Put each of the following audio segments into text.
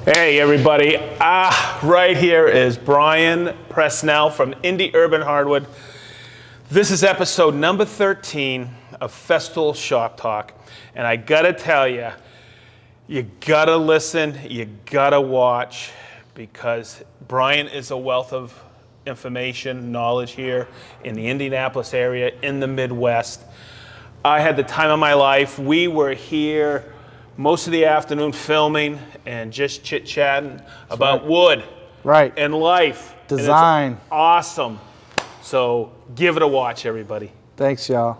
Hey everybody, right here is Brian Presnell from Indy Urban Hardwood. This is episode number 13 of Festool Shop Talk, and I gotta tell you, you gotta listen, you gotta watch, because Brian is a wealth of information, knowledge here in the Indianapolis area, in the Midwest. I had the time of my life. We were here most of the afternoon filming and just chit-chatting about wood and life. Design. And it's awesome. So give it a watch, everybody. Thanks, y'all.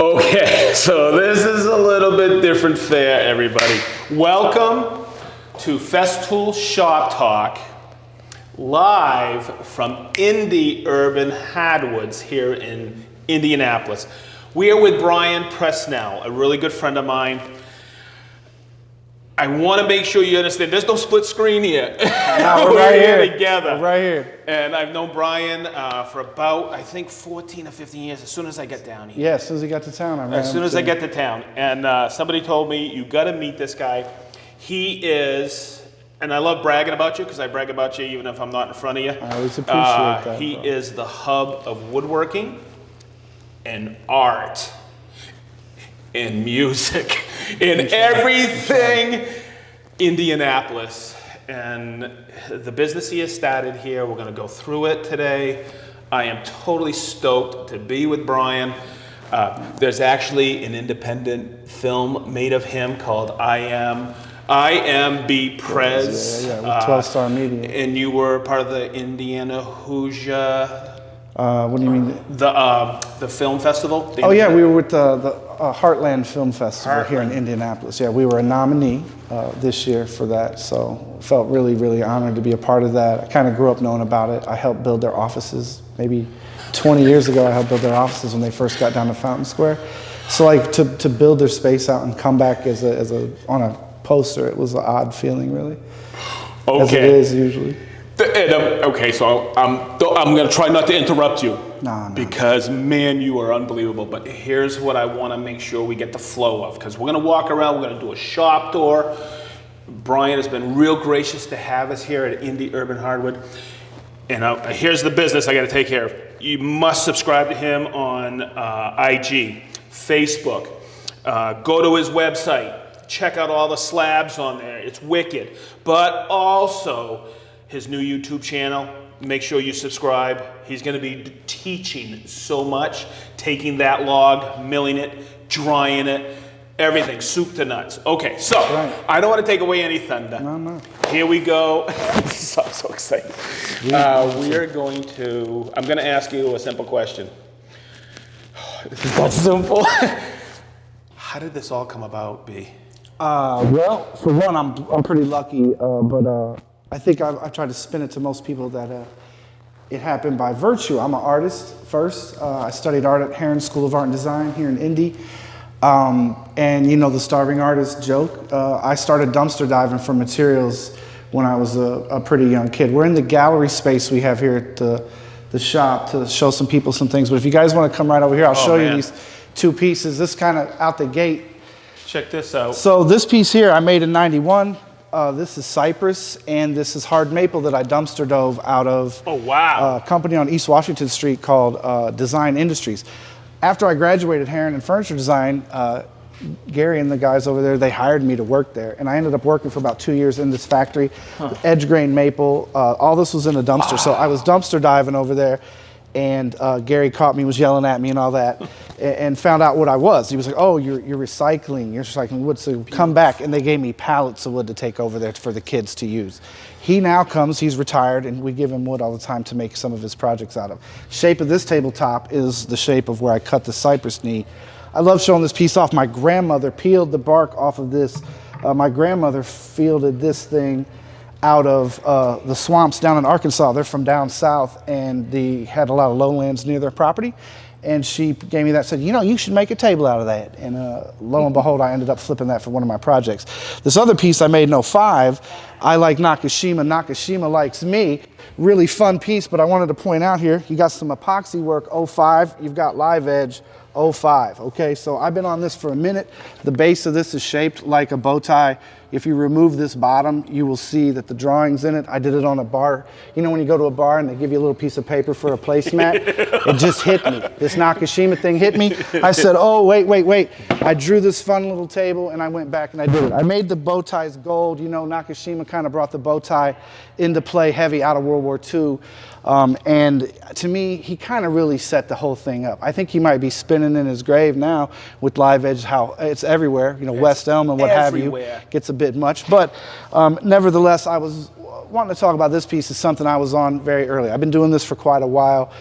Okay, so this is a little bit different fare, everybody. Welcome to Festool Shop Talk, live from Indy Urban Hardwoods here in Indianapolis. We are with Brian Presnell, a really good friend of mine. I want to make sure you understand, there's no split screen here. No, we're right here together. We're right here. And I've known Brian for about, I think, 14 or 15 years, as soon as I get down here. Yeah, as soon as he got to town, I ran As soon as I get to town. And somebody told me, you got to meet this guy. He is, and I love bragging about you, because I brag about you even if I'm not in front of you. I always appreciate that. He is the hub of woodworking and art and music and everything Indianapolis. And the business he has started here, we're going to go through it today. I am totally stoked to be with Brian. There's actually an independent film made of him called I Am B. Prez. Yeah, with 12-star media. And you were part of the Indiana Hoosier. What do you mean? The film festival? Oh yeah, we were with the Heartland Film Festival here in Indianapolis. Yeah, we were a nominee this year for that, so felt really, really honored to be a part of that. I kind of grew up knowing about it. I helped build their offices. Maybe 20 years ago, I helped build their offices when they first got down to Fountain Square. So like to build their space out and come back as on a poster, it was an odd feeling, really. Okay. As it is usually. Okay, so I'm going to try not to interrupt you. No. Because, man, you are unbelievable. But here's what I want to make sure we get the flow of. Because we're going to walk around, we're going to do a shop tour. Brian has been real gracious to have us here at Indy Urban Hardwood. And here's the business I got to take care of. You must subscribe to him on IG, Facebook. Go to his website. Check out all the slabs on there. It's wicked. But also his new YouTube channel. Make sure you subscribe. He's going to be teaching so much, taking that log, milling it, drying it, everything, soup to nuts. Okay, so I don't want to take away any thunder. No. Here we go. I'm so excited. I'm going to ask you a simple question. This is that simple. How did this all come about, B? Well, for one, I'm pretty lucky, but I think I've tried to spin it to most people that it happened by virtue. I'm an artist first. I studied art at Heron School of Art and Design here in Indy. And you know the starving artist joke. I started dumpster diving for materials when I was a pretty young kid. We're in the gallery space we have here at the shop to show some people some things. But if you guys want to come right over here, I'll show you these two pieces. This kind of out the gate. Check this out. So this piece here I made in '91. This is cypress, and this is hard maple that I dumpster dove out of a company on East Washington Street called Design Industries. After I graduated Heron in furniture design, Gary and the guys over there, they hired me to work there. And I ended up working for about 2 years in this factory, edge grain maple. All this was in a dumpster. So I was dumpster diving over there, and Gary caught me, was yelling at me and all that, and found out what I was. He was like, oh, you're recycling wood, so come back. And they gave me pallets of wood to take over there for the kids to use. He now comes, he's retired, and we give him wood all the time to make some of his projects out of. Shape of this tabletop is the shape of where I cut the cypress knee. I love showing this piece off. My grandmother peeled the bark off of this. My grandmother fielded this thing out of the swamps down in Arkansas. They're from down south, and they had a lot of lowlands near their property. And she gave me that, said, you know, you should make a table out of that. And lo and behold, I ended up flipping that for one of my projects. This other piece I made in '05, I like Nakashima. Nakashima likes me. Really fun piece, but I wanted to point out here, you got some epoxy work, 05. You've got live edge, 05. Okay, so I've been on this for a minute. The base of this is shaped like a bow tie. If you remove this bottom, you will see that the drawings in it, I did it on a bar. You know when you go to a bar and they give you a little piece of paper for a placemat? It just hit me. This Nakashima thing hit me. I said, oh, wait. I drew this fun little table and I went back and I did it. I made the bow ties gold. You know, Nakashima kind of brought the bow tie into play heavy out of World War II. And to me, he kind of really set the whole thing up. I think he might be spinning in his grave now with live edge, how it's everywhere, you know, it's West Elm and what everywhere. Have you. Gets a bit much. But nevertheless, I was wanting to talk about this piece. Is something I was on very early. I've been doing this for quite a while.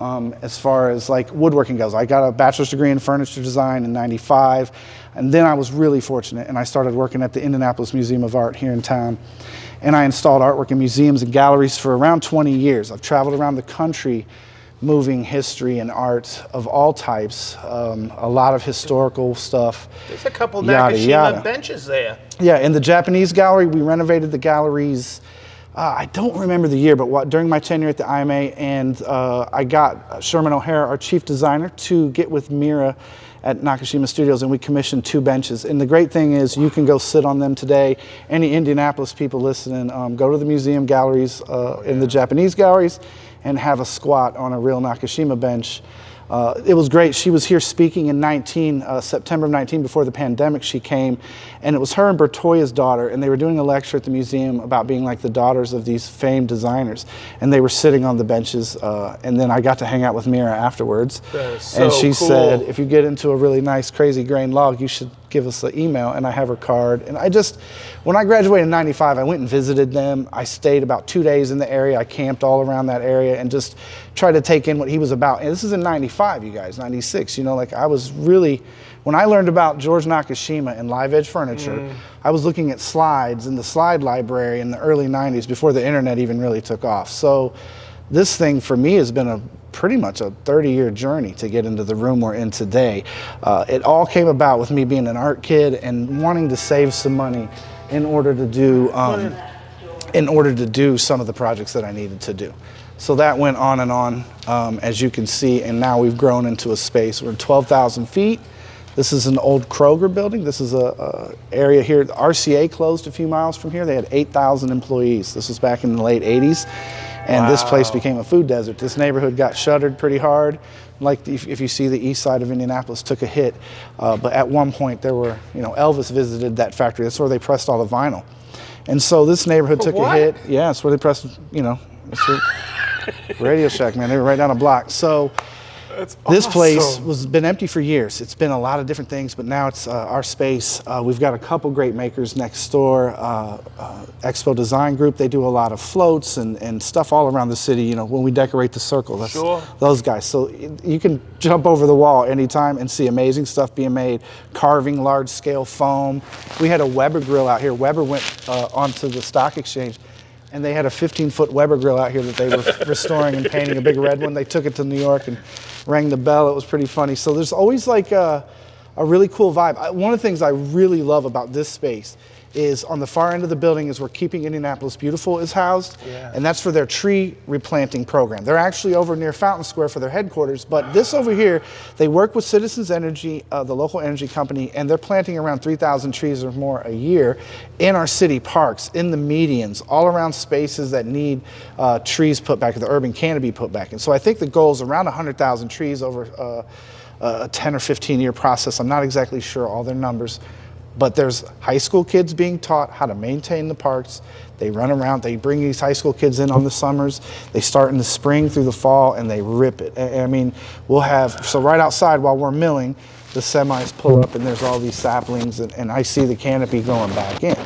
As far as like woodworking goes, I got a bachelor's degree in furniture design in '95. And then I was really fortunate and I started working at the Indianapolis Museum of Art here in town. And I installed artwork in museums and galleries for around 20 years. I've traveled around the country moving history and art of all types, a lot of historical stuff. There's a couple Nakashima benches there. Yeah, in the Japanese gallery, we renovated the galleries. I don't remember the year, but during my tenure at the IMA, and I got Sherman O'Hara, our chief designer, to get with Mira at Nakashima Studios, and we commissioned 2 benches. And the great thing is you can go sit on them today. Any Indianapolis people listening, go to the museum galleries in the Japanese galleries and have a squat on a real Nakashima bench. It was great. She was here speaking in September of 19, before the pandemic she came, and it was her and Bertoya's daughter, and they were doing a lecture at the museum about being like the daughters of these famed designers, and they were sitting on the benches, and then I got to hang out with Mira afterwards. That is so and she cool. said, if you get into a really nice crazy grain log, you should give us an email, and I have her card. And when I graduated in '95, I went and visited them. I stayed about 2 days in the area. I camped all around that area and just tried to take in what he was about. And this is in '95, you guys, '96. You know, like I was really, when I learned about George Nakashima and live edge furniture, I was looking at slides in the slide library in the early '90s before the internet even really took off. So this thing for me has been pretty much a 30-year journey to get into the room we're in today. It all came about with me being an art kid and wanting to save some money in order to do some of the projects that I needed to do. So that went on and on, as you can see, and now we've grown into a space. We're 12,000 feet. This is an old Kroger building. This is a area here. The RCA closed a few miles from here. They had 8,000 employees. This was back in the late 80s. And This place became a food desert. This neighborhood got shuttered pretty hard. Like if you see the east side of Indianapolis took a hit. But at one point there were, Elvis visited that factory. That's where they pressed all the vinyl. And so this neighborhood took a hit. Yeah, that's where they pressed, Radio Shack, man. They were right down a block. So this place was been empty for years. It's been a lot of different things, but now it's our space. We've got a couple great makers next door. Expo Design Group, they do a lot of floats and stuff all around the city, when we decorate the circle. That's those guys. So you can jump over the wall anytime and see amazing stuff being made, carving large scale foam. We had a Weber grill out here. Weber went onto the stock exchange, and they had a 15-foot Weber grill out here that they were restoring and painting, a big red one. They took it to New York and rang the bell. It was pretty funny. So there's always like a really cool vibe. One of the things I really love about this space is on the far end of the building is where Keeping Indianapolis Beautiful is housed, and that's for their tree replanting program. They're actually over near Fountain Square for their headquarters, but this over here, they work with Citizens Energy, the local energy company, and they're planting around 3,000 trees or more a year in our city parks, in the medians, all around spaces that need trees put back, the urban canopy put back. And so I think the goal is around 100,000 trees over a 10 or 15 year process. I'm not exactly sure all their numbers. But there's high school kids being taught how to maintain the parks. They run around, they bring these high school kids in on the summers. They start in the spring through the fall and they rip it. I mean, so right outside while we're milling, the semis pull up and there's all these saplings and I see the canopy going back in.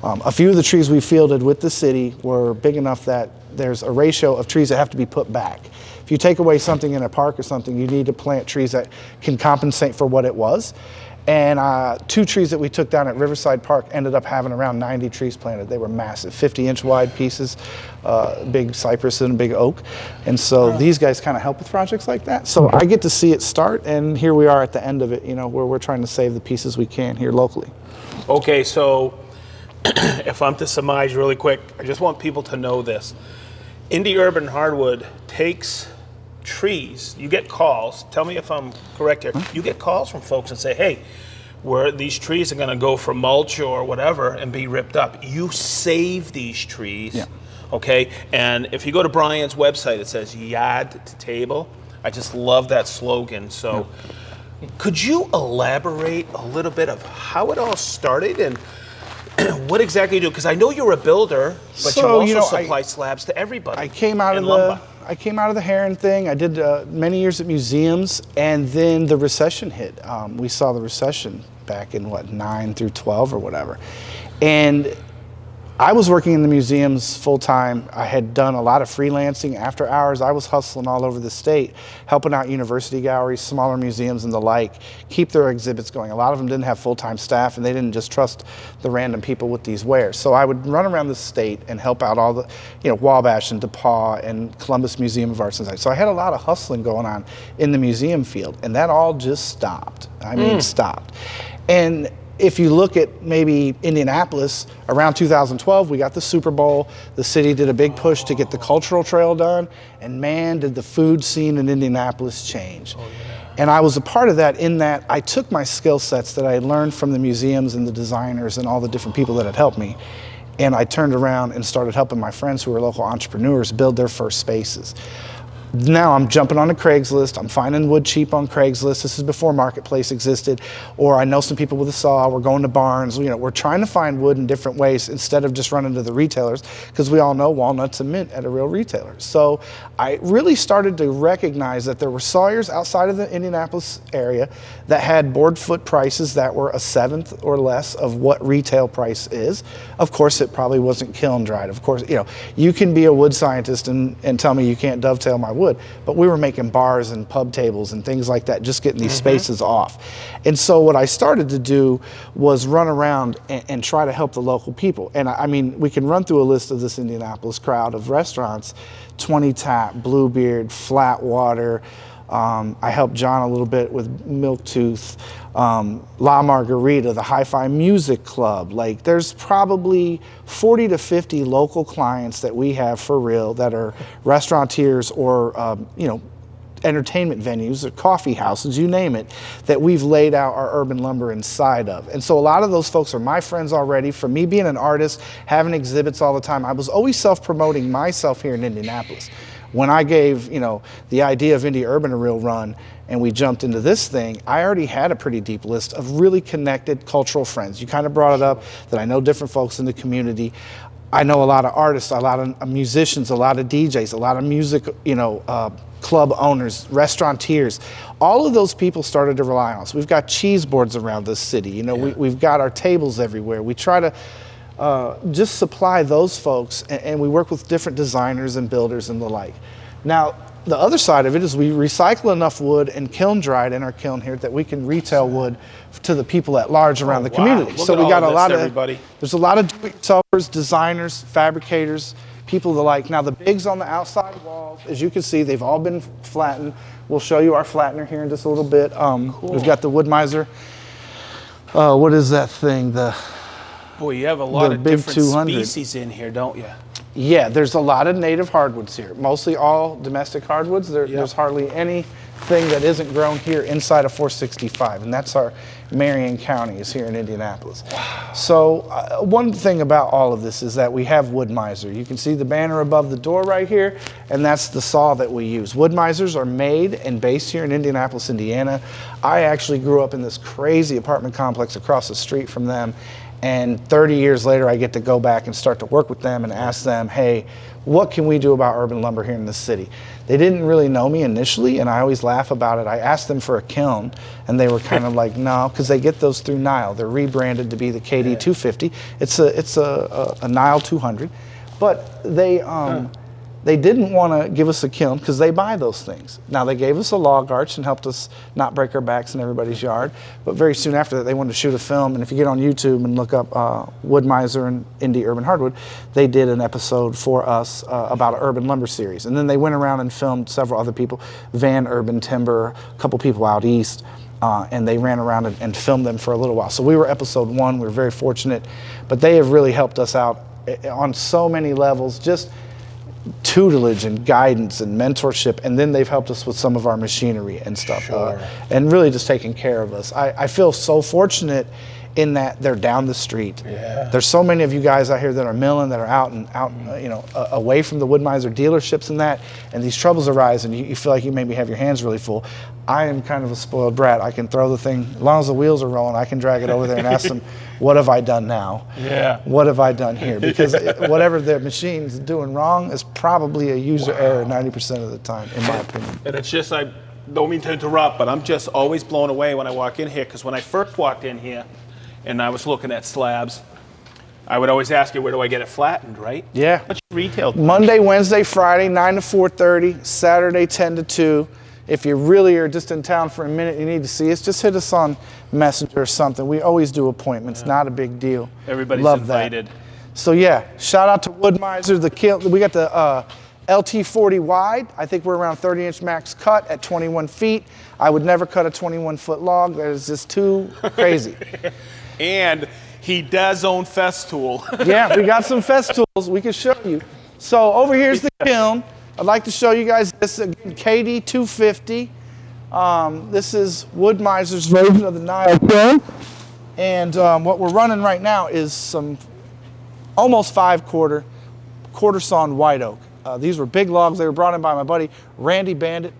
A few of the trees we fielded with the city were big enough that there's a ratio of trees that have to be put back. If you take away something in a park or something, you need to plant trees that can compensate for what it was. And 2 trees that we took down at Riverside Park ended up having around 90 trees planted. They were massive, 50-inch wide pieces, big cypress and a big oak. And so these guys kind of help with projects like that. So I get to see it start, and here we are at the end of it, where we're trying to save the pieces we can here locally. Okay, so if I'm to surmise really quick, I just want people to know this. Indy Urban Hardwood takes trees. You get calls. Tell me if I'm correct here. You get calls from folks and say, hey, these trees are going to go for mulch or whatever and be ripped up. You save these trees. Yeah. Okay, and if you go to Brian's website, it says yard to table. I just love that slogan. So could you elaborate a little bit of how it all started and what exactly you do? Because I know you're a builder, but you also supply slabs to everybody. I came out of the Heron thing. I did many years at museums, and then the recession hit. We saw the recession back in 9 through 12 or whatever, and I was working in the museums full time. I had done a lot of freelancing after hours. I was hustling all over the state, helping out university galleries, smaller museums and the like, keep their exhibits going. A lot of them didn't have full-time staff, and they didn't just trust the random people with these wares. So I would run around the state and help out all the, Wabash and DePaul and Columbus Museum of Arts and Science. So I had a lot of hustling going on in the museum field, and that all just stopped. I mean, stopped. And if you look at maybe Indianapolis, around 2012, we got the Super Bowl. The city did a big push to get the cultural trail done, and man, did the food scene in Indianapolis change. And I was a part of that in that I took my skill sets that I had learned from the museums and the designers and all the different people that had helped me, and I turned around and started helping my friends who were local entrepreneurs build their first spaces. Now I'm jumping on Craigslist. I'm finding wood cheap on Craigslist. This is before Marketplace existed. Or I know some people with a saw. We're going to barns. We're trying to find wood in different ways instead of just running to the retailers, because we all know walnuts and mint at a real retailer. So I really started to recognize that there were sawyers outside of the Indianapolis area that had board foot prices that were a seventh or less of what retail price is. Of course, it probably wasn't kiln dried. Of course, you can be a wood scientist and tell me you can't dovetail my wood, but we were making bars and pub tables and things like that, just getting these spaces off. And so what I started to do was run around and try to help the local people. And I mean, we can run through a list of this Indianapolis crowd of restaurants: 20 Tap, Bluebeard, Flatwater. I helped John a little bit with Milktooth, La Margarita, the Hi-Fi Music Club. Like, there's probably 40 to 50 local clients that we have for real that are restaurateurs or, entertainment venues or coffee houses, you name it, that we've laid out our urban lumber inside of. And so a lot of those folks are my friends already. For me being an artist, having exhibits all the time, I was always self-promoting myself here in Indianapolis. When I gave, the idea of Indy Urban a real run and we jumped into this thing, I already had a pretty deep list of really connected cultural friends. You kind of brought it up that I know different folks in the community. I know a lot of artists, a lot of musicians, a lot of DJs, a lot of music, club owners, restaurateurs. All of those people started to rely on us. We've got cheese boards around this city. We've got our tables everywhere. We try to just supply those folks, and we work with different designers and builders and the like. Now, the other side of it is we recycle enough wood and kiln dried in our kiln here that we can retail wood to the people at large around the community. Look so we got a lot of everybody. There's a lot of do-it-yourselfers, designers, fabricators, people the like. Now the bigs on the outside walls, as you can see, they've all been flattened. We'll show you our flattener here in just a little bit. Cool. We've got the Wood Miser. What is that thing? Boy, you have a lot of different 200. species in here, don't you? Yeah, there's a lot of native hardwoods here. Mostly all domestic hardwoods. There's hardly anything that isn't grown here inside of 465, and that's our Marion County is here in Indianapolis. Wow. So one thing about all of this is that we have Wood Miser. You can see the banner above the door right here, and that's the saw that we use. Wood Misers are made and based here in Indianapolis, Indiana. I actually grew up in this crazy apartment complex across the street from them. And 30 years later, I get to go back and start to work with them and ask them, hey, what can we do about urban lumber here in the city? They didn't really know me initially, and I always laugh about it. I asked them for a kiln, and they were kind of like, no, because they get those through Nile. They're rebranded to be the KD 250. It's a Nile 200, but they didn't want to give us a kiln because they buy those things. Now, they gave us a log arch and helped us not break our backs in everybody's yard, but very soon after that, they wanted to shoot a film, and if you get on YouTube and look up Wood Miser and Indy Urban Hardwood, they did an episode for us about an urban lumber series, and then they went around and filmed several other people, Van Urban Timber, a couple people out east, and they ran around and filmed them for a little while. So we were episode 1. We were very fortunate, but they have really helped us out on so many levels, just tutelage and guidance and mentorship, and then they've helped us with some of our machinery and stuff, and really just taking care of us. I feel so fortunate in that they're down the street. There's so many of you guys out here that are milling, that are out away from the Wood Miser dealerships and these troubles arise, and you feel like you maybe have your hands really full. I am kind of a spoiled brat. I can throw the thing, as long as the wheels are rolling, I can drag it over there and ask them, what have I done now? What have I done here? Because whatever the machine's doing wrong is probably a user error 90% of the time, in my opinion. And it's just, I don't mean to interrupt, but I'm just always blown away when I walk in here, because when I first walked in here and I was looking at slabs, I would always ask you, where do I get it flattened, right? Yeah. What's your retail time? Monday, Wednesday, Friday, 9 to 4:30, Saturday, 10 to 2. If you really are just in town for a minute, you need to see us, just hit us on Messenger or something. We always do appointments, not a big deal. Everybody's Love invited. That. So yeah, shout out to Wood Miser, the Kiln. We got the LT40 wide. I think we're around 30-inch max cut at 21 feet. I would never cut a 21-foot log. That is just too crazy. And he does own Festool. Yeah, we got some Festools we can show you. So over here's the kiln. I'd like to show you guys this KD 250. This is Wood Miser's version of the Nile kiln. And what we're running right now is some almost 5-quarter sawn white oak. These were big logs. They were brought in by my buddy, Randy Bandit.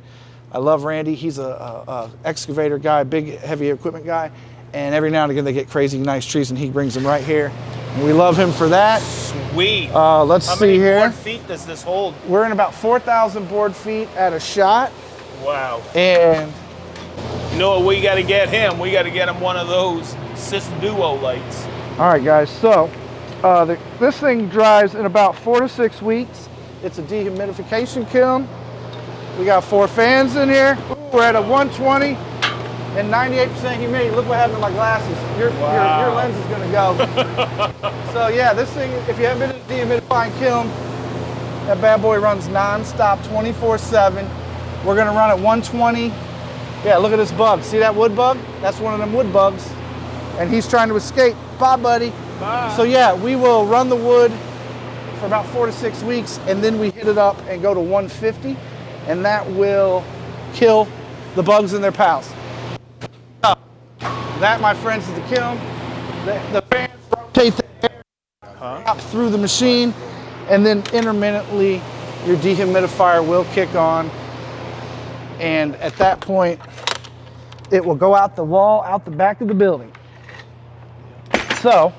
I love Randy. He's a excavator guy, big heavy equipment guy. And every now and again they get crazy nice trees and he brings them right here. And we love him for that. Sweet. Let's see here. How many board feet does this hold? We're in about 4,000 board feet at a shot. Wow. And you know what we got to get him? We got to get him one of those Cis Duo lights. all right, guys. So this thing dries in about 4 to 6 weeks. It's a dehumidification kiln. We got 4 fans in here. We're at a 120 and 98% humidity. Look what happened to my glasses. Your lens is going to go. So yeah, this thing, if you haven't been to a dehumidifying kiln, that bad boy runs non-stop 24/7. We're going to run at 120. Yeah, look at this bug. See that wood bug? That's one of them wood bugs. And he's trying to escape. Bye, buddy. Bye. So yeah, we will run the wood for about 4 to 6 weeks, and then we hit it up and go to 150, and that will kill the bugs and their pals. That, my friends, is the kiln. The fans rotate the air up through the machine, and then intermittently your dehumidifier will kick on. And at that point, it will go out the wall, out the back of the building. So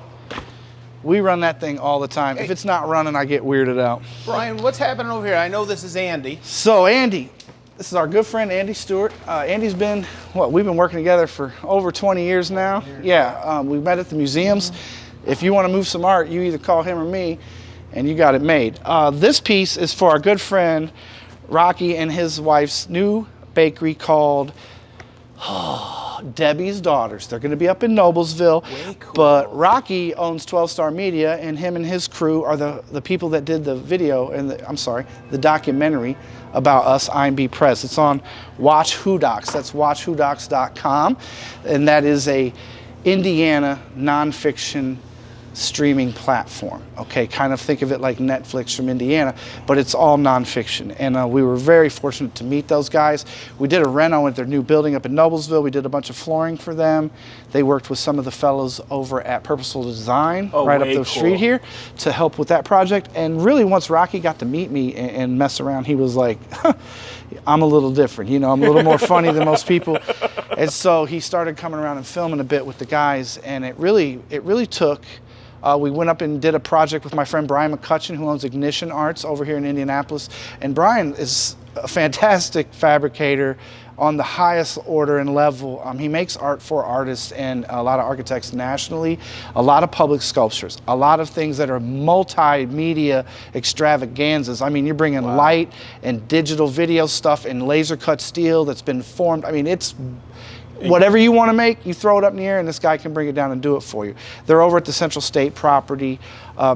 we run that thing all the time. If it's not running, I get weirded out. Brian, what's happening over here? I know this is Andy. So Andy, this is our good friend, Andy Stewart. Andy's been, we've been working together for over 20 years now. Yeah, we met at the museums. If you want to move some art, you either call him or me, and you got it made. This piece is for our good friend, Rocky, and his wife's new bakery called Debbie's Daughters. They're going to be up in Noblesville, cool. But Rocky owns 12 Star Media, and him and his crew are the people that did the video, and the documentary about us, IMB Press. It's on Watch Who Docs. That's watchwhodocs.com, and that is a Indiana nonfiction streaming platform. Okay, kind of think of it like Netflix from Indiana, but it's all nonfiction. And we were very fortunate to meet those guys. We did a reno at their new building up in Noblesville. We did a bunch of flooring for them. They worked with some of the fellows over at Purposeful Design right up the street here to help with that project. And really, once Rocky got to meet me and mess around, he was like, I'm a little different, you know, I'm a little more funny than most people. And so he started coming around and filming a bit with the guys, and it really took. We went up and did a project with my friend Brian McCutcheon, who owns Ignition Arts over here in Indianapolis. And Brian is a fantastic fabricator on the highest order and level. He makes art for artists and a lot of architects nationally, a lot of public sculptures, a lot of things that are multimedia extravaganzas. I mean, you're bringing light and digital video stuff and laser cut steel that's been formed. I mean, whatever you want to make, you throw it up in the air and this guy can bring it down and do it for you. They're over at the Central State property.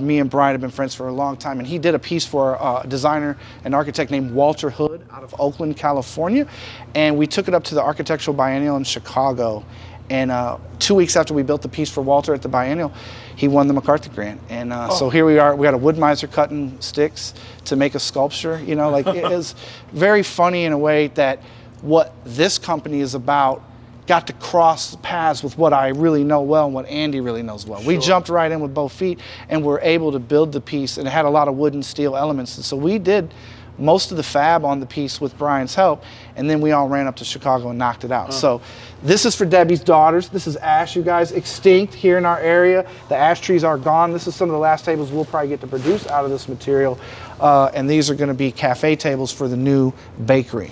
Me and Brian have been friends for a long time, and he did a piece for a designer and architect named Walter Hood out of Oakland, California. And we took it up to the Architectural Biennial in Chicago. And 2 weeks after we built the piece for Walter at the Biennial, he won the MacArthur Grant. And so here we are. We got a wood miser cutting sticks to make a sculpture. You know, like it is very funny in a way that what this company is about got to cross paths with what I really know well and what Andy really knows well. Sure. We jumped right in with both feet and were able to build the piece, and it had a lot of wood and steel elements. And so we did most of the fab on the piece with Brian's help, and then we all ran up to Chicago and knocked it out. So this is for Debbie's daughters. This is ash, you guys, extinct here in our area. The ash trees are gone. This is some of the last tables we'll probably get to produce out of this material. And these are gonna be cafe tables for the new bakery.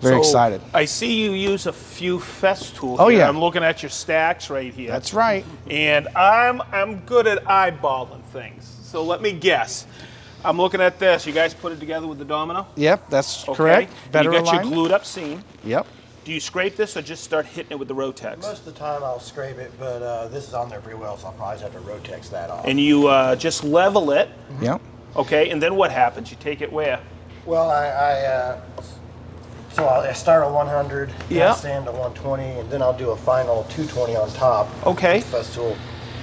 Very excited. I see you use a few Festool. Oh, yeah. I'm looking at your stacks right here. That's right. And I'm good at eyeballing things. So let me guess. I'm looking at this. You guys put it together with the domino? Yep, that's correct. Better you got alignment. your glued up seam. Yep. Do you scrape this or just start hitting it with the Rotex? Most of the time I'll scrape it, but this is on there pretty well, so I'll probably just have to Rotex that off. And you just level it. Yep. Okay, and then what happens? You take it where? Well, I start at 100, Yeah. sand to 120, and then I'll do a final 220 on top. Okay. Festool.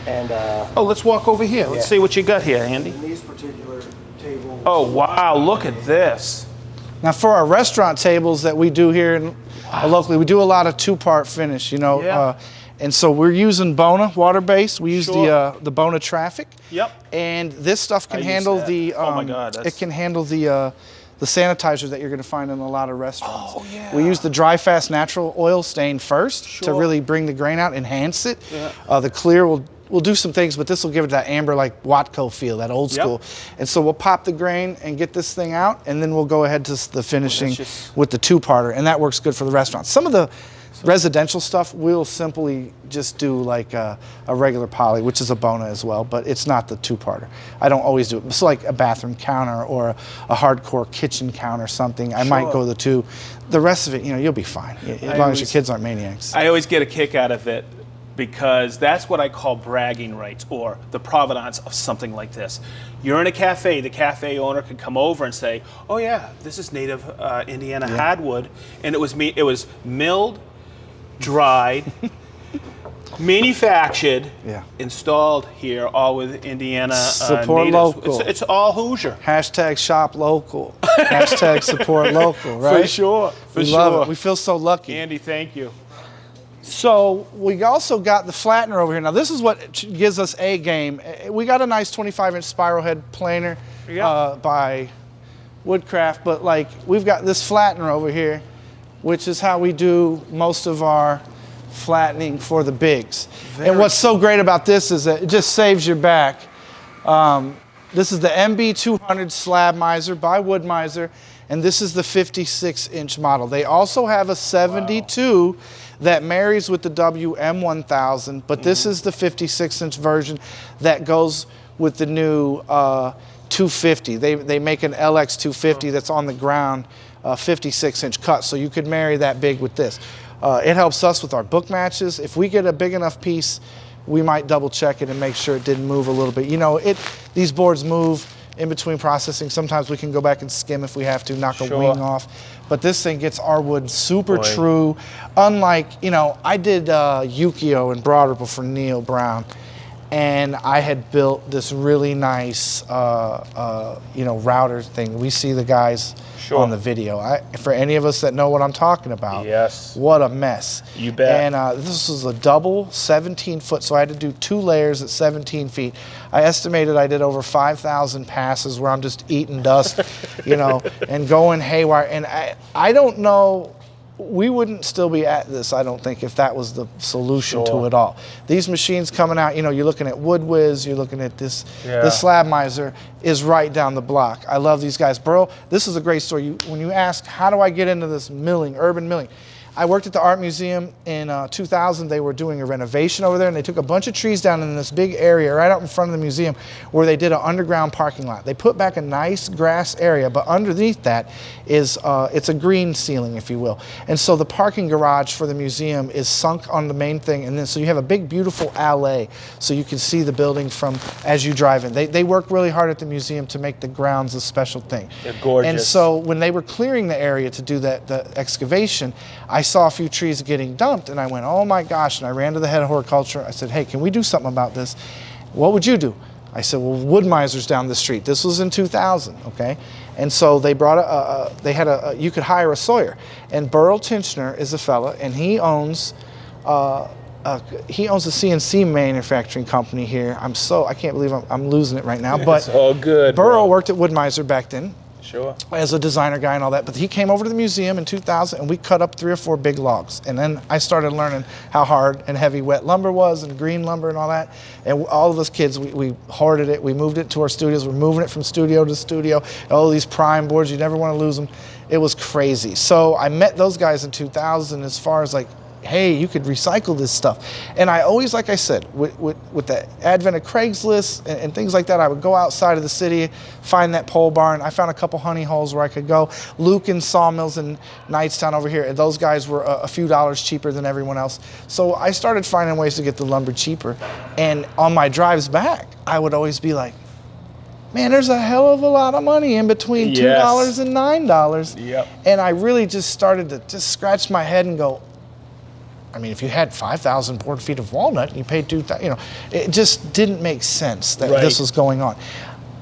And Oh, let's walk over here. Let's see what you got here, Andy. in these particular tables. Oh, wow, look at this. Now for our restaurant tables that we do here in, locally, we do a lot of two-part finish, you know. Yeah. And so we're using Bona water-based. We use Sure. the Bona Traffic. Yep. And this stuff can use handle that. the Oh my God, it can handle the sanitizers that you're going to find in a lot of restaurants. Oh, yeah. We use the dry fast natural oil stain first to Sure. really bring the grain out, enhance it. Yeah. The clear will do some things, but this will give it that amber like Watco feel, that old Yep. school. And so we'll pop the grain and get this thing out, and then we'll go ahead to the finishing with the two-parter, and that works good for the restaurants. Some of the residential stuff we'll simply just do like a regular poly, which is a Bona as well, but it's not the two-parter. I don't always do it. It's like a bathroom counter or a hardcore kitchen counter or something. I might go the two. The rest of it, you know, you'll be fine as long as your kids aren't maniacs. I always get a kick out of it because that's what I call bragging rights or the provenance of something like this. You're in a cafe, the cafe owner could come over and say, oh yeah, this is native Indiana hardwood, and it was milled, dried, manufactured, installed here, all with Indiana Support natives. local. It's all Hoosier. Hashtag shop local. Hashtag support local, right? For sure. We love it. We feel so lucky. Andy, thank you. So we also got the Flattener over here. Now this is what gives us a game. We got a nice 25-inch spiral head planer by Woodcraft, but like we've got this Flattener over here, which is how we do most of our flattening for the bigs. And what's so great about this is that it just saves your back. This is the MB200 Slab Miser by Wood Miser, and this is the 56-inch model. They also have a 72 that marries with the WM1000, but this is the 56-inch version that goes with the new 250. They make an LX 250 that's on the ground, 56-inch cut, so you could marry that big with this. It helps us with our book matches. If we get a big enough piece, we might double check it and make sure it didn't move a little bit. You know, these boards move in between processing. Sometimes we can go back and skim if we have to, knock a wing off. But this thing gets our wood super true. Unlike, you know, I did Yukio and Broad Ripple for Neil Brown, and I had built this really nice, you know, router thing. We see the guys on the video. For any of us that know what I'm talking about, what a mess. You bet. And this was a double 17-foot, so I had to do 2 layers at 17 feet. I estimated I did over 5,000 passes where I'm just eating dust, you know, and going haywire. And I don't know, we wouldn't still be at this, I don't think, if that was the solution to it all. These machines coming out, you know, you're looking at Wood Whiz, you're looking at this. This Slab Miser is right down the block. I love these guys. Burl, this is a great story. When you ask, how do I get into this milling, urban milling? I worked at the art museum in 2000. They were doing a renovation over there, and they took a bunch of trees down in this big area right out in front of the museum where they did an underground parking lot. They put back a nice grass area, but underneath that is it's a green ceiling, if you will. And so the parking garage for the museum is sunk on the main thing, and then so you have a big, beautiful alley, so you can see the building from as you drive in. They work really hard at the museum to make the grounds a special thing. They're gorgeous. And so when they were clearing the area to do the excavation, I saw a few trees getting dumped, and I went, oh my gosh, and I ran to the head of horticulture. I said, hey, can we do something about this? What would you do? I said, well, Wood Miser's down the street. This was in 2000, okay? And so they brought you could hire a sawyer. And Burl Tinchner is a fella, and he owns a CNC manufacturing company here. I can't believe I'm losing it right now. But it's all good. Burl worked at Wood Miser back then. Sure. As a designer guy and all that, but he came over to the museum in 2000 and we cut up 3 or 4 big logs. And then I started learning how hard and heavy wet lumber was and green lumber and all that. And all of us kids, we hoarded it. We moved it to our studios. We're moving it from studio to studio. All these prime boards, you never want to lose them. It was crazy. So I met those guys in 2000 as far as like, hey, you could recycle this stuff. And I always, like I said, with the advent of Craigslist and things like that, I would go outside of the city, find that pole barn. I found a couple honey holes where I could go. Luke and Sawmills in Knightstown over here, and those guys were a few dollars cheaper than everyone else. So I started finding ways to get the lumber cheaper. And on my drives back, I would always be like, man, there's a hell of a lot of money in between $2 and $9. Yep. And I really just started to just scratch my head and go, I mean, if you had 5,000 board feet of walnut and you paid 2,000, it just didn't make sense that this was going on.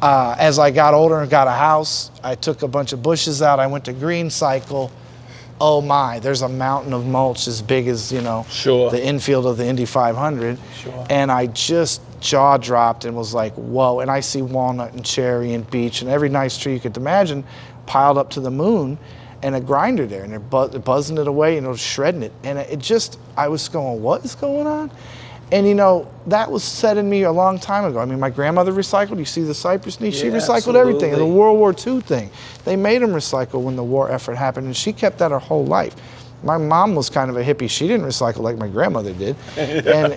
As I got older and got a house, I took a bunch of bushes out. I went to green cycle. Oh my, there's a mountain of mulch as big as, the infield of the Indy 500. Sure. And I just jaw dropped and was like, whoa. And I see walnut and cherry and beech and every nice tree you could imagine piled up to the moon. And a grinder there, and they're buzzing it away, shredding it. And I was going, what is going on? And that was set in me a long time ago. I mean, my grandmother recycled. You see the cypress niche? She recycled everything. The World War II thing. They made them recycle when the war effort happened, and she kept that her whole life. My mom was kind of a hippie. She didn't recycle like my grandmother did. and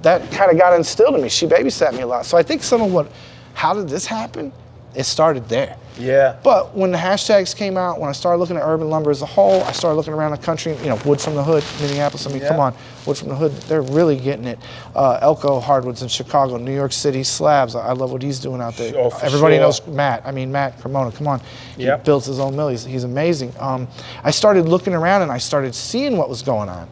that kind of got instilled in me. She babysat me a lot. So I think how did this happen? It started there. Yeah. But when the hashtags came out, when I started looking at urban lumber as a whole, I started looking around the country, Wood from the Hood, Minneapolis, come on, Wood from the Hood, they're really getting it. Elko Hardwoods in Chicago, New York City, Slabs, I love what he's doing out there. Oh, Everybody knows Matt Cremona, come on. He built his own mill, he's amazing. I started looking around and I started seeing what was going on.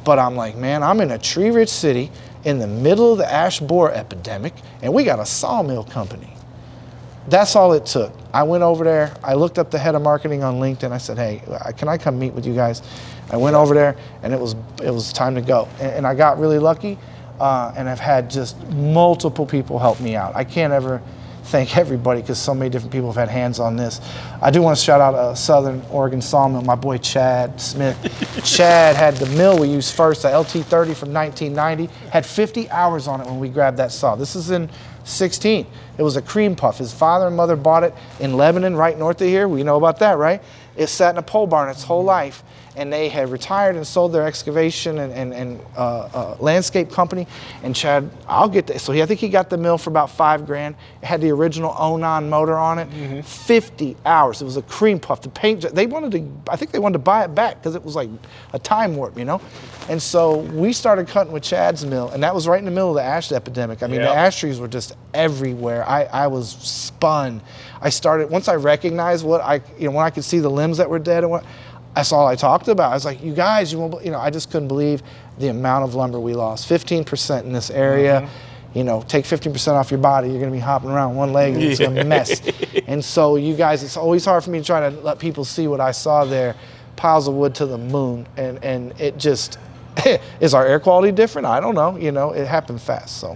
But I'm like, man, I'm in a tree-rich city in the middle of the ash borer epidemic, and we got a sawmill company. That's all it took. I went over there, I looked up the head of marketing on LinkedIn. I said, hey, can I come meet with you guys? I went over there, and it was time to go. And I got really lucky, and I've had just multiple people help me out. I can't ever thank everybody because so many different people have had hands on this. I do want to shout out Southern Oregon Sawmill, my boy Chad Smith. Chad had the mill we used first, the LT30 from 1990, had 50 hours on it when we grabbed that saw. This is in 16. It was a cream puff. His father and mother bought it in Lebanon, right north of here. We know about that, right? It sat in a pole barn its whole life, and they had retired and sold their excavation and landscape company. And Chad, I'll get that. So I think he got the mill for about $5,000. It had the original Onan motor on it. 50 hours. It was a cream puff. The paint. I think they wanted to buy it back because it was like a time warp, And so we started cutting with Chad's mill, and that was right in the middle of the ash epidemic. I mean, the ash trees were just everywhere. I was spun. I started, once I recognized when I could see the limbs that were dead and that's all I talked about. I was like, you guys, I just couldn't believe the amount of lumber we lost. 15% in this area. Take 15% off your body, you're gonna be hopping around one leg and it's a mess. And so you guys, it's always hard for me to try to let people see what I saw there. Piles of wood to the moon, and it just, is our air quality different? I don't know. It happened fast. So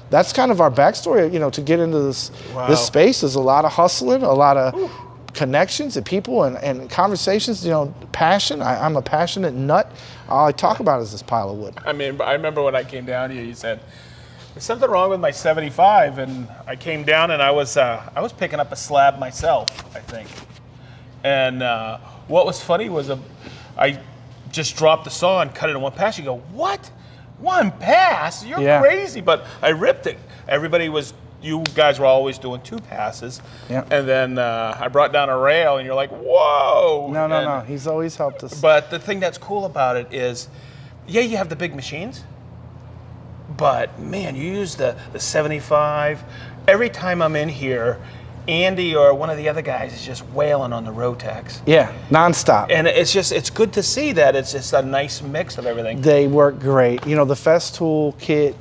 that's kind of our backstory. To get into this space is a lot of hustling, a lot of connections and people and conversations. Passion. I'm a passionate nut. All I talk about is this pile of wood. I mean, I remember when I came down here, you said there's something wrong with my 75, and I came down and I was picking up a slab myself, I think. And what was funny was I just drop the saw and cut it in one pass. You go, what? One pass? You're Yeah. crazy. But I ripped it. You guys were always doing 2 passes. Yeah. And then I brought down a rail, and you're like, whoa. No. He's always helped us. But the thing that's cool about it is, yeah, you have the big machines, but man, you use the 75. Every time I'm in here, Andy or one of the other guys is just wailing on the Rotex. Yeah, nonstop. And it's good to see that it's just a nice mix of everything. They work great. You know, the Festool kit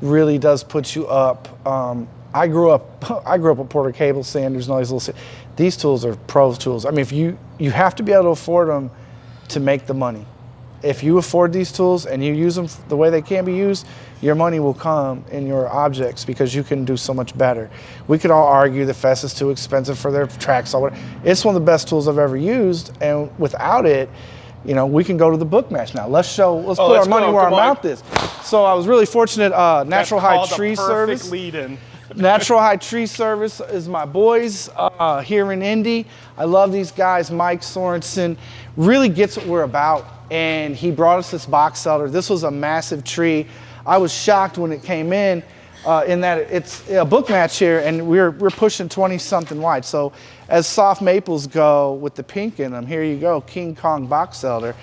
really does put you up. I grew up with Porter cable sanders and all these little. These tools are pro tools. I mean, if you have to be able to afford them to make the money. If you afford these tools and you use them the way they can be used, your money will come in your objects because you can do so much better. We could all argue the Fest is too expensive for their track saw. It's one of the best tools I've ever used, and without it, you know, we can go to the book match now. Let's put our money where our mouth is. So I was really fortunate. Natural High Tree Service. Lead-in. Natural High Tree Service is my boys here in Indy. I love these guys. Mike Sorensen really gets what we're about, and he brought us this box elder. This was a massive tree. I was shocked when it came in that it's a book match here, and we're pushing 20-something wide. So as soft maples go with the pink in them, here you go, King Kong box elder.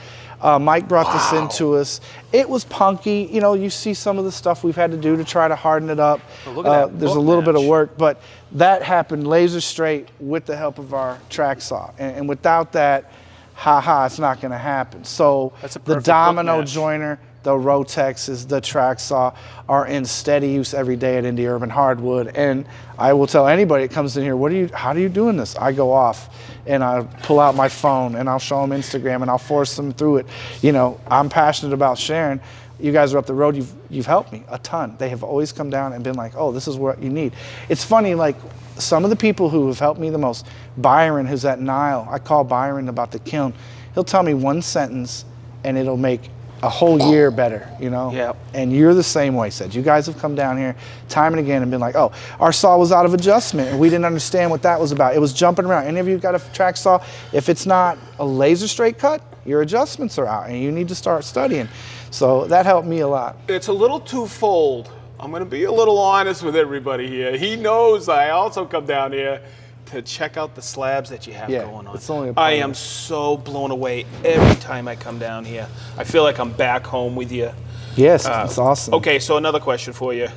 Mike brought this into us. It was punky. You know, you see some of the stuff we've had to do to try to harden it up. Oh, look at that there's a book little bit of match. work, but that happened laser straight with the help of our track saw. And without that, it's not going to happen. So That's a the perfect domino book match. joiner, the Rotexes, the track saw are in steady use every day at Indy Urban Hardwood. And I will tell anybody that comes in here, how are you doing this? I go off and I pull out my phone and I'll show them Instagram and I'll force them through it. You know, I'm passionate about sharing. You guys are up the road, you've helped me a ton. They have always come down and been like, oh, this is what you need. It's funny, like some of the people who have helped me the most, Byron, who's at Nile, I call Byron about the kiln. He'll tell me one sentence and it'll make a whole year better, you know? Yep. And you're the same way, Sedge. You guys have come down here time and again and been like, oh, our saw was out of adjustment and we didn't understand what that was about. It was jumping around. Any of you got a track saw? If it's not a laser straight cut, your adjustments are out and you need to start studying. So that helped me a lot. It's a little twofold. I'm going to be a little honest with everybody here. He knows I also come down here to check out the slabs that you have going on. It's only a I part am of it. so blown away every time I come down here. I feel like I'm back home with you. Yes, it's awesome. Okay, so another question for you.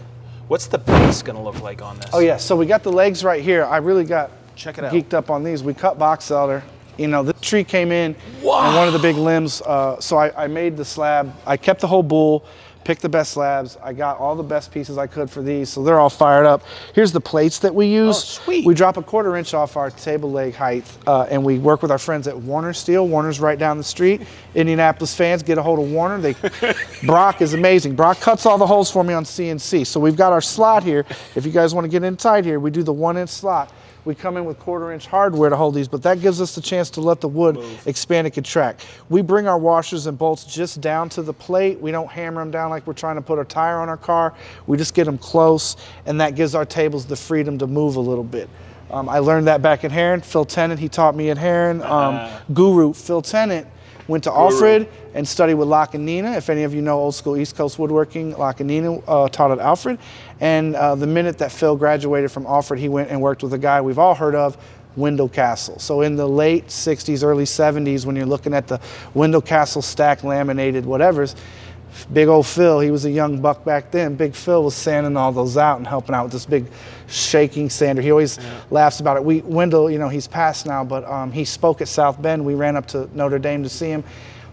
What's the base going to look like on this? Oh yeah, so we got the legs right here. I really got Check it out. geeked up on these. We cut box elder. You know, this tree came in Wow. and one of the big limbs. So I made the slab. I kept the whole bull, picked the best slabs. I got all the best pieces I could for these, so they're all fired up. Here's the plates that we use. Oh, sweet. We drop a 1/4 inch off our table leg height, and we work with our friends at Warner Steel. Warner's right down the street. Indianapolis fans, get a hold of Warner. Brock is amazing. Brock cuts all the holes for me on CNC. So we've got our slot here. If you guys want to get in tight here, we do the 1-inch slot. We come in with 1/4 inch hardware to hold these, but that gives us the chance to let the wood expand and contract. We bring our washers and bolts just down to the plate. We don't hammer them down like we're trying to put a tire on our car. We just get them close, and that gives our tables the freedom to move a little bit. I learned that back in Heron. Phil Tennant, he taught me at Heron. Guru, Phil Tennant, went to Alfred and studied with Locke and Nina. If any of you know old school East Coast woodworking, Locke and Nina taught at Alfred. And the minute that Phil graduated from Alfred, he went and worked with a guy we've all heard of, Window Castle. So in the late 60s, early 70s, when you're looking at the Window Castle stack laminated whatevers, big old Phil, he was a young buck back then. Big Phil was sanding all those out and helping out with this big shaking sander. He always laughs about it. Wendell, you know, he's passed now, but he spoke at South Bend. We ran up to Notre Dame to see him.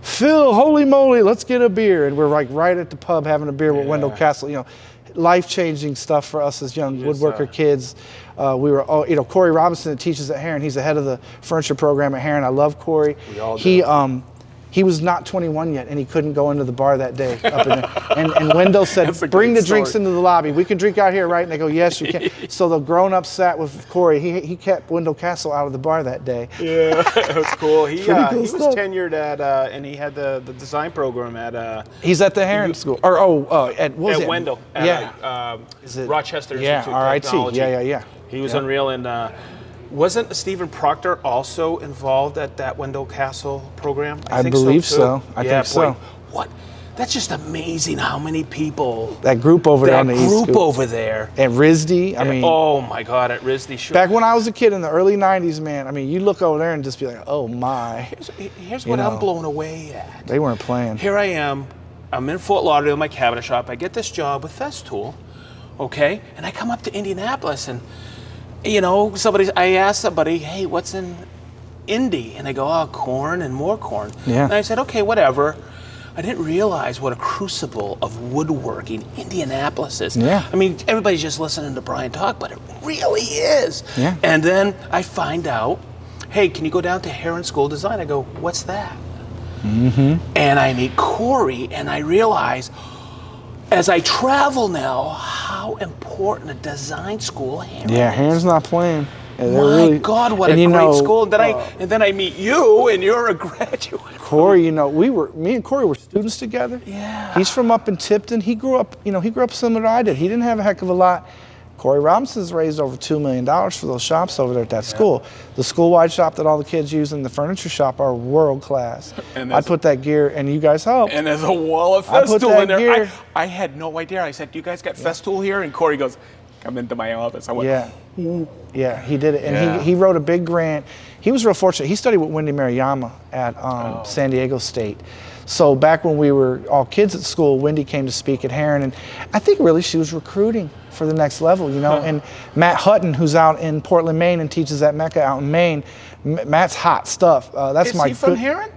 Phil, holy moly, let's get a beer. And we're like right at the pub having a beer with Wendell Castle. You know, life-changing stuff for us as young woodworker kids. We were, you know, Corey Robinson that teaches at Heron. He's the head of the furniture program at Heron. I love Corey. We all do. He was not 21 yet, and he couldn't go into the bar that day up in there. And Wendell said, That's a bring great the drinks story. into the lobby. We can drink out here, right? And they go, yes, you can. So the grown-up sat with Corey. He kept Wendell Castle out of the bar that day. Yeah, that was cool. He cool was stuff. tenured at, and he had the design program at He's at the Heron School. Or, at, what was at it? Wendell. Yeah. At, Is it- Rochester Yeah, Institute of RIT. Technology. Yeah. He was unreal, and Wasn't Stephen Proctor also involved at that Wendell Castle program? I think believe so. so. I think so. What? That's just amazing how many people. That group over there on the East That group Coast. over there. At RISD, I mean. Oh my God, at RISD. Sure. Back when I was a kid in the early 90s, man, I mean, you look over there and just be like, oh my. Here's what I'm blown away at. They weren't playing. Here I am. I'm in Fort Lauderdale, my cabinet shop. I get this job with Festool, okay? And I come up to Indianapolis and, you know, I asked somebody, hey, what's in Indy? And they go, oh, corn and more corn. Yeah. And I said, okay, whatever. I didn't realize what a crucible of woodworking Indianapolis is. Yeah. I mean, everybody's just listening to Brian talk, but it really is. Yeah. And then I find out, hey, can you go down to Heron School of Design? I go, what's that? Mm-hmm. And I meet Corey, and I realize, as I travel now, how important a design school Heron is. Yeah, Heron's not playing. My God, what a great school! And then I meet you, and you're a graduate. Corey, you know, me and Corey were students together. Yeah. He's from up in Tipton. He grew up similar to I did. He didn't have a heck of a lot. Corey Robinson's raised over $2 million for those shops over there at that school. The school-wide shop that all the kids use in the furniture shop are world class. I put that gear, and you guys helped. And there's a wall of Festool in there. I had no idea. I said, you guys got Festool here? And Corey goes, come into my office. I went, yeah, he did it. And he wrote a big grant. He was real fortunate. He studied with Wendy Maruyama at San Diego State. So back when we were all kids at school, Wendy came to speak at Heron, and I think really she was recruiting for the next level, you know. And Matt Hutton, who's out in Portland, Maine, and teaches at Mecca out in Maine, Matt's hot stuff. That's Is he from Heron?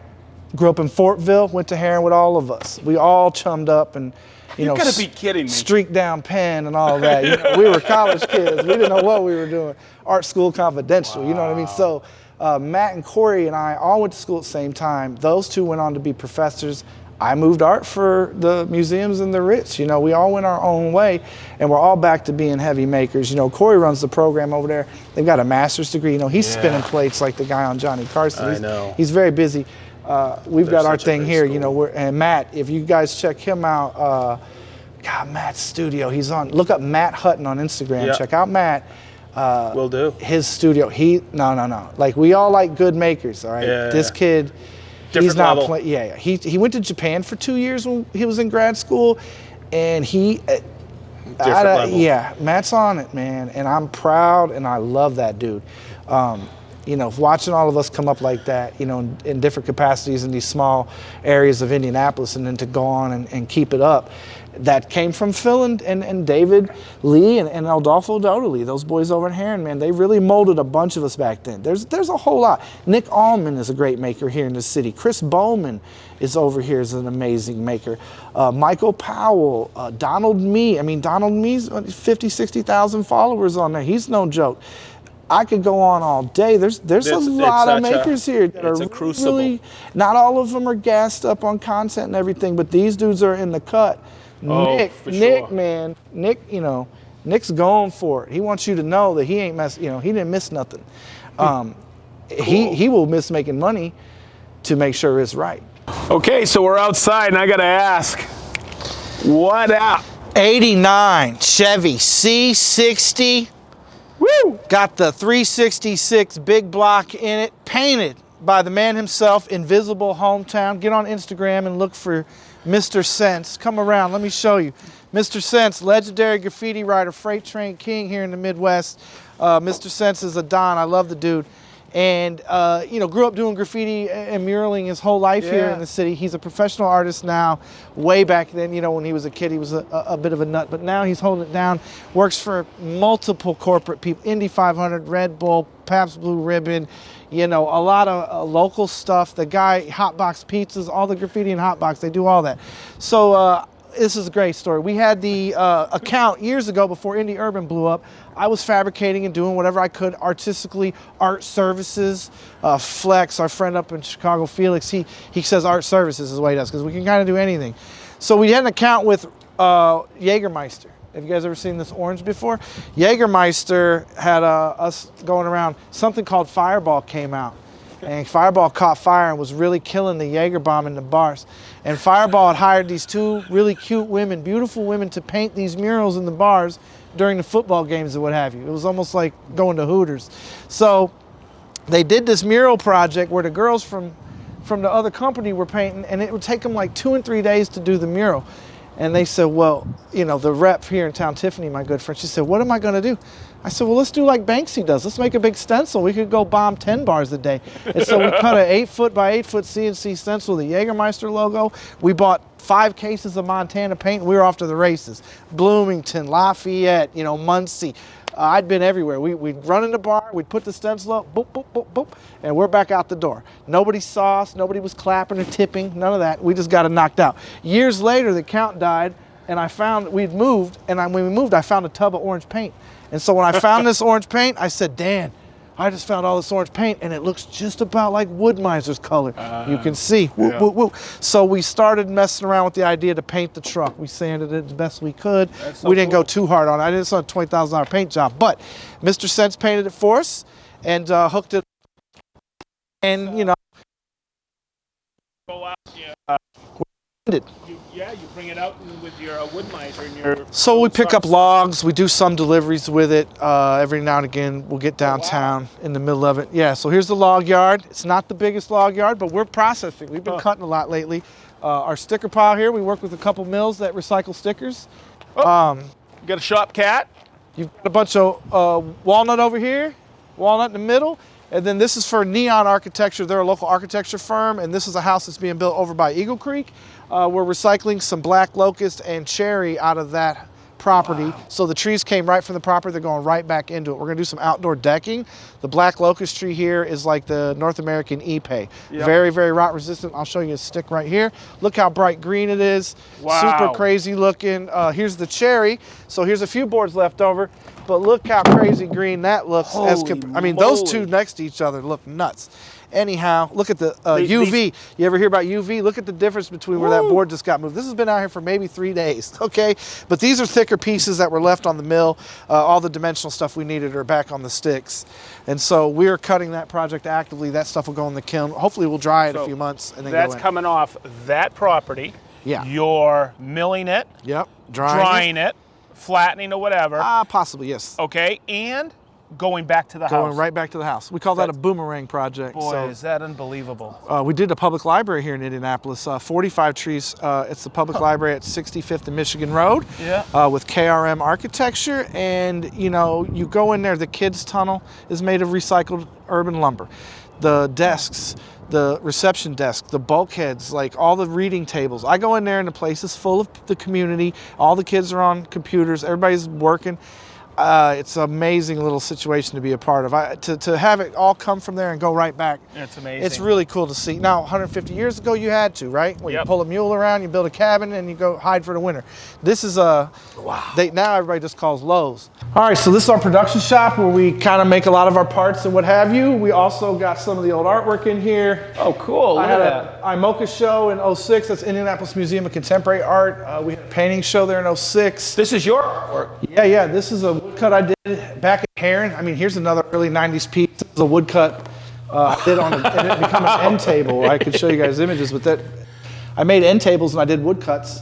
Grew up in Fortville, went to Heron with all of us. We all chummed up and, you know, gotta be kidding me. Streaked down Penn and all that. You know, we were college kids. We didn't know what we were doing. Art School Confidential, you know what I mean? So Matt and Corey and I all went to school at the same time. Those two went on to be professors. I moved art for the museums and the Ritz. You know, we all went our own way, and we're all back to being heavy makers. You know, Corey runs the program over there. They've got a master's degree. You know, he's spinning plates like the guy on Johnny Carson. I know. He's very busy. We've got our thing here, you know, and Matt, if you guys check him out, God, Matt's studio, he's on, look up Matt Hutton on Instagram. Check out Matt. Will do. His studio, no. Like, we all like good makers, all right? This kid, he's not playing. He went to Japan for 2 years when he was in grad school, and Matt's on it, man, and I'm proud, and I love that dude. You know, watching all of us come up like that, you know, in different capacities in these small areas of Indianapolis, and then to go on and keep it up. That came from Phil and David Lee and Adolfo Dodoli, those boys over at Heron, man. They really molded a bunch of us back then. There's a whole lot. Nick Allman is a great maker here in the city. Chris Bowman is over here as an amazing maker. Michael Powell, Donald Mee. I mean, Donald Mee's 50, 60,000 followers on there. He's no joke. I could go on all day. There's a lot of makers here that are really, not all of them are gassed up on content and everything, but these dudes are in the cut. Nick, man, you know, Nick's going for it. He wants you to know that he ain't he didn't miss nothing. He will miss making money to make sure it's right. Okay, so we're outside, and I gotta ask, what up? 89 Chevy C60. Woo! Got the 366 big block in it, painted by the man himself, Invisible Hometown. Get on Instagram and look for Mr. Sense. Come around, let me show you. Mr. Sense, legendary graffiti writer, freight train king here in the Midwest. Mr. Sense is a don. I love the dude. And, you know, grew up doing graffiti and muraling his whole life here in the city. He's a professional artist now. Way back then, you know, when he was a kid, he was a bit of a nut. But now he's holding it down. Works for multiple corporate people. Indy 500, Red Bull, Pabst Blue Ribbon. You know, a lot of local stuff. The guy, Hotbox Pizzas, all the graffiti in Hotbox, they do all that. So this is a great story. We had the account years ago before Indy Urban blew up. I was fabricating and doing whatever I could artistically, art services. Flex, our friend up in Chicago, Felix, he says art services is what he does, because we can kind of do anything. So we had an account with Jägermeister. Have you guys ever seen this orange before? Jägermeister had us going around. Something called Fireball came out. And Fireball caught fire and was really killing the Jaeger bomb in the bars. And Fireball had hired these two really cute women, beautiful women, to paint these murals in the bars during the football games and what have you. It was almost like going to Hooters. So they did this mural project where the girls from the other company were painting, and it would take them like 2 and 3 days to do the mural. And they said, well, you know, the rep here in town, Tiffany, my good friend, she said, what am I gonna do? I said, well, let's do like Banksy does. Let's make a big stencil. We could go bomb 10 bars a day. And so we cut an 8-foot by 8-foot CNC stencil with the Jägermeister logo. We bought 5 cases of Montana paint, and we were off to the races. Bloomington, Lafayette, you know, Muncie. I'd been everywhere. We'd run in the bar, we'd put the stencil up, boop, boop, boop, boop, and we're back out the door. Nobody saw us, nobody was clapping or tipping, none of that. We just got it knocked out. Years later, the count died, and I found, we'd moved, and when we moved, I found a tub of orange paint. And so when I found this orange paint, I said, Dan, I just found all this orange paint, and it looks just about like Wood Miser's color. You can see, whoop, whoop, whoop. So we started messing around with the idea to paint the truck. We sanded it the best we could. So we didn't go too hard on it. I didn't saw a $20,000 paint job, but Mr. Sense painted it for us and hooked it. And you know, Go out, you bring it out with your Wood Miser and your... So we pick up logs, we do some deliveries with it. Every now and again, we'll get downtown in the middle of it. Yeah, so here's the log yard. It's not the biggest log yard, but we're processing. We've been cutting a lot lately. Our sticker pile here, we work with a couple mills that recycle stickers. You got a shop cat? You've got a bunch of walnut over here, walnut in the middle. And then this is for Neon Architecture. They're a local architecture firm, and this is a house that's being built over by Eagle Creek. We're recycling some black locust and cherry out of that property. Wow. So the trees came right from the property, they're going right back into it. We're gonna do some outdoor decking. The black locust tree here is like the North American Ipe. Yep. Very, very rot resistant. I'll show you a stick right here. Look how bright green it is. Wow. Super crazy looking. Here's the cherry. So here's a few boards left over, but look how crazy green that looks. I mean, those two next to each other look nuts. Anyhow, look at the UV. You ever hear about UV? Look at the difference between where that board just got moved. This has been out here for maybe 3 days, okay? But these are thicker pieces that were left on the mill. All the dimensional stuff we needed are back on the sticks. And so we're cutting that project actively. That stuff will go in the kiln. Hopefully we'll dry it a few months and then go in. That's coming off that property. Yeah. You're milling it. Yep. Drying it, flattening or whatever. Possibly, yes. Okay, and going back to the house. Going right back to the house. We call that a boomerang project. Boy, so, is that unbelievable. We did a public library here in Indianapolis, 45 trees. It's the public library at 65th and Michigan Road with KRM architecture. And you know, you go in there, the kids' tunnel is made of recycled urban lumber. The desks, the reception desk, the bulkheads, like all the reading tables. I go in there and the place is full of the community. All the kids are on computers, everybody's working. It's an amazing little situation to be a part of. To have it all come from there and go right back. It's amazing. It's really cool to see. Now, 150 years ago, you had to, right? When you pull a mule around, you build a cabin, and you go hide for the winter. This is now everybody just calls Lowe's. All right, so this is our production shop where we kind of make a lot of our parts and what have you. We also got some of the old artwork in here. Oh, cool. I had an IMOCA show in 06. That's Indianapolis Museum of Contemporary Art. We had a painting show there in 06. This is your artwork. Yeah. This is a woodcut I did back at Heron. I mean, here's another early 90s piece. This is a woodcut I did and it became an end table. I could show you guys images, but I made end tables and I did woodcuts.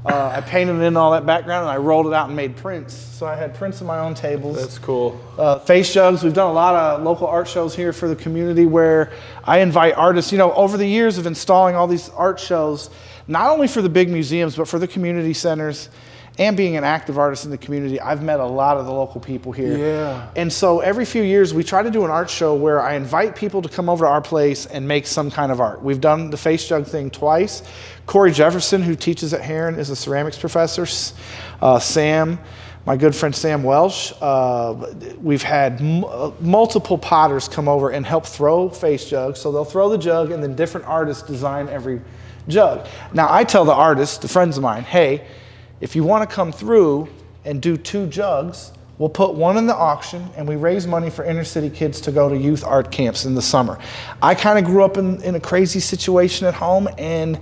I painted in all that background and I rolled it out and made prints. So I had prints of my own tables. That's cool. Face jugs. We've done a lot of local art shows here for the community where I invite artists. You know, over the years of installing all these art shows, not only for the big museums, but for the community centers, and being an active artist in the community, I've met a lot of the local people here. Yeah. And so every few years, we try to do an art show where I invite people to come over to our place and make some kind of art. We've done the face jug thing twice. Corey Jefferson, who teaches at Heron, is a ceramics professor. Sam, my good friend Sam Welsh. We've had multiple potters come over and help throw face jugs. So they'll throw the jug and then different artists design every jug. Now I tell the artists, the friends of mine, hey, if you want to come through and do 2 jugs, we'll put one in the auction and we raise money for inner city kids to go to youth art camps in the summer. I kind of grew up in a crazy situation at home, and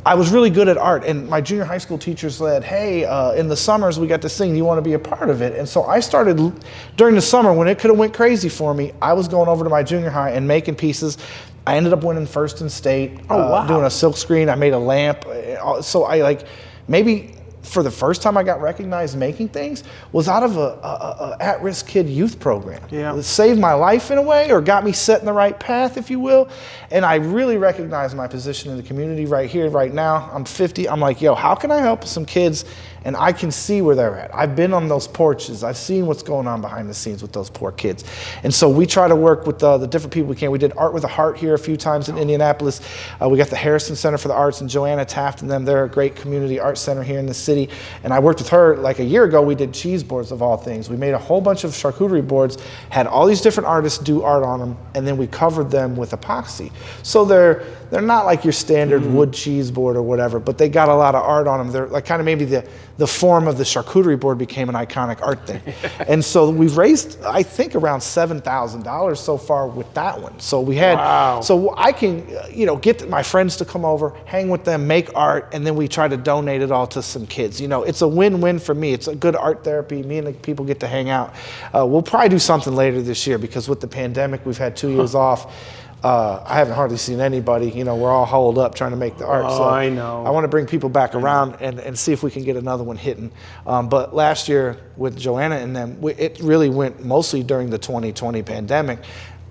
I was really good at art, and my junior high school teacher said, hey, in the summers we got to sing, you want to be a part of it? And so I started, during the summer when it could have went crazy for me, I was going over to my junior high and making pieces. I ended up winning first in state, doing a silk screen. I made a lamp. So I maybe for the first time I got recognized making things was out of a at-risk kid youth program. Yeah. It saved my life in a way, or got me set in the right path, if you will. And I really recognize my position in the community right here, right now. I'm 50. I'm like, yo, how can I help some kids? And I can see where they're at. I've been on those porches. I've seen what's going on behind the scenes with those poor kids. And so we try to work with the different people we can. We did Art with a Heart here a few times in Indianapolis. We got the Harrison Center for the Arts and Joanna Taft and them. They're a great community art center here in the city. And I worked with her like a year ago. We did cheese boards of all things. We made a whole bunch of charcuterie boards, had all these different artists do art on them, and then we covered them with epoxy. So they're not like your standard wood cheese board or whatever, but they got a lot of art on them. They're like kind of maybe the form of the charcuterie board became an iconic art thing. And so we've raised, I think, around $7,000 so far with that one. So we had, so I can, get my friends to come over, hang with them, make art, and then we try to donate it all to some kids. It's a win-win for me. It's a good art therapy. Me and the people get to hang out. We'll probably do something later this year because with the pandemic, we've had 2 years off. I haven't hardly seen anybody. We're all holed up trying to make the art. So I know. I want to bring people back around and see if we can get another one hitting. But last year with Joanna and them, it really went mostly during the 2020 pandemic.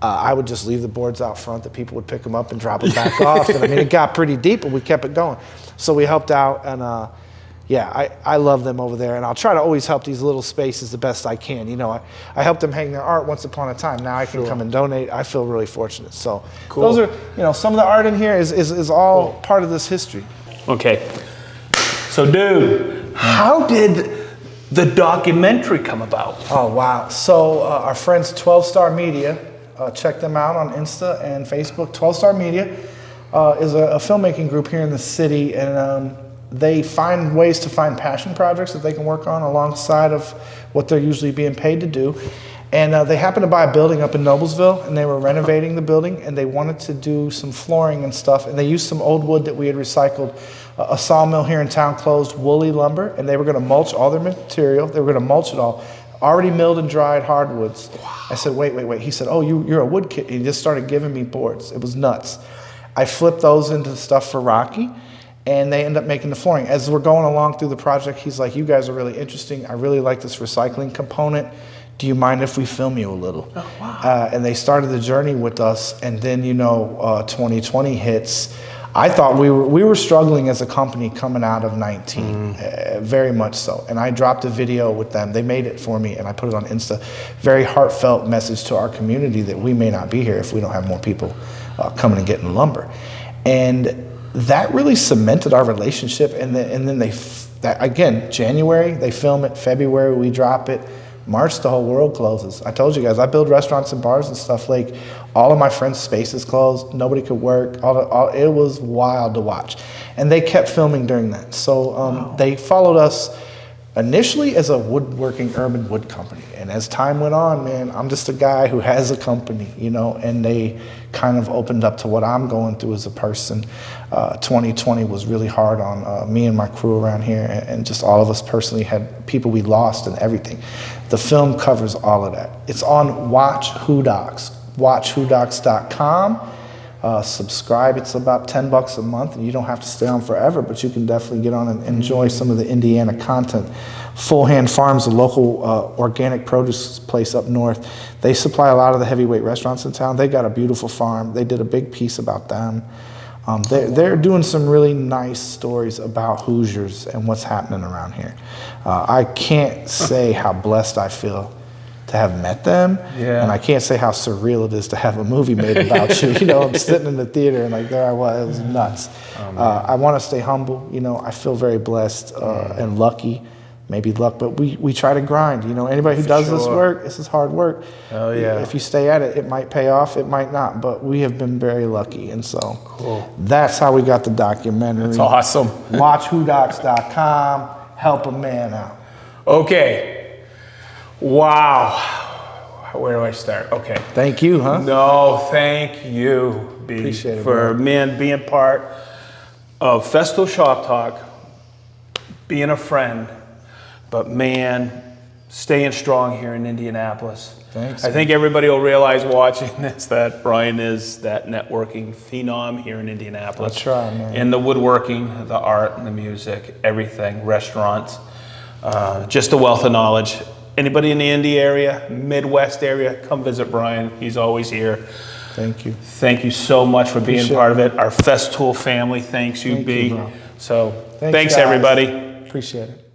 I would just leave the boards out front that people would pick them up and drop them back off. And it got pretty deep, but we kept it going. So we helped out, and I love them over there, and I'll try to always help these little spaces the best I can. I helped them hang their art once upon a time. Now I can come and donate. I feel really fortunate. So those are, some of the art in here is all part of this history. Okay. So, dude, how did the documentary come about? Oh, wow. So our friends 12 Star Media, check them out on Insta and Facebook. 12 Star Media is a filmmaking group here in the city, and they find ways to find passion projects that they can work on alongside of what they're usually being paid to do. And they happened to buy a building up in Noblesville, and they were renovating the building, and they wanted to do some flooring and stuff, and they used some old wood that we had recycled. A sawmill here in town closed, Woolly Lumber, and they were going to mulch all their material. They were going to mulch it all. Already milled and dried hardwoods. Wow. I said, wait. He said, oh, you're a wood kid. He just started giving me boards. It was nuts. I flipped those into stuff for Rocky, and they end up making the flooring. As we're going along through the project, he's like, you guys are really interesting. I really like this recycling component. Do you mind if we film you a little? Oh, wow. And they started the journey with us, and then 2020 hits. I thought we were struggling as a company coming out of 19, very much so. And I dropped a video with them. They made it for me, and I put it on Insta. Very heartfelt message to our community that we may not be here if we don't have more people coming and getting lumber. And that really cemented our relationship. And then again, January, they film it. February, we drop it. March, the whole world closes. I told you guys, I build restaurants and bars and stuff. Like, all of my friends' spaces closed. Nobody could work. It was wild to watch. And they kept filming during that. So they followed us initially as a woodworking urban wood company. And as time went on, man, I'm just a guy who has a company, and they kind of opened up to what I'm going through as a person. 2020 was really hard on me and my crew around here, and just all of us personally had people we lost and everything. The film covers all of that. It's on Watch Who Docs, watchwhodocs.com. Subscribe. It's about $10 a month, and you don't have to stay on forever, but you can definitely get on and enjoy some of the Indiana content. Full Hand Farms, a local organic produce place up north. They supply a lot of the heavyweight restaurants in town. They got a beautiful farm. They did a big piece about them. They're doing some really nice stories about Hoosiers and what's happening around here. I can't say how blessed I feel to have met them, and I can't say how surreal it is to have a movie made about you. I'm sitting in the theater and there I was. It was nuts. I want to stay humble. I feel very blessed and lucky. Maybe luck, but we try to grind. Anybody who does this work, this is hard work. Oh yeah. If you stay at it, it might pay off, it might not, but we have been very lucky, and so that's how we got the documentary. That's awesome. WatchWhoDocs.com. Help a man out. Okay. Wow. Where do I start? Okay. Thank you, huh? No, thank you, B, Appreciate it, for being part of Festool Shop Talk, being a friend, but man, staying strong here in Indianapolis. Thanks. I think everybody will realize watching this that Brian is that networking phenom here in Indianapolis. That's right, man. In the woodworking, the art, and the music, everything, restaurants, just a wealth of knowledge. Anybody in the Indy area, Midwest area, come visit Brian. He's always here. Thank you. Thank you so much for being Appreciate part of it. Our Festool family thanks you, Thank B. you, bro. So Thanks, thanks guys. everybody. Appreciate it.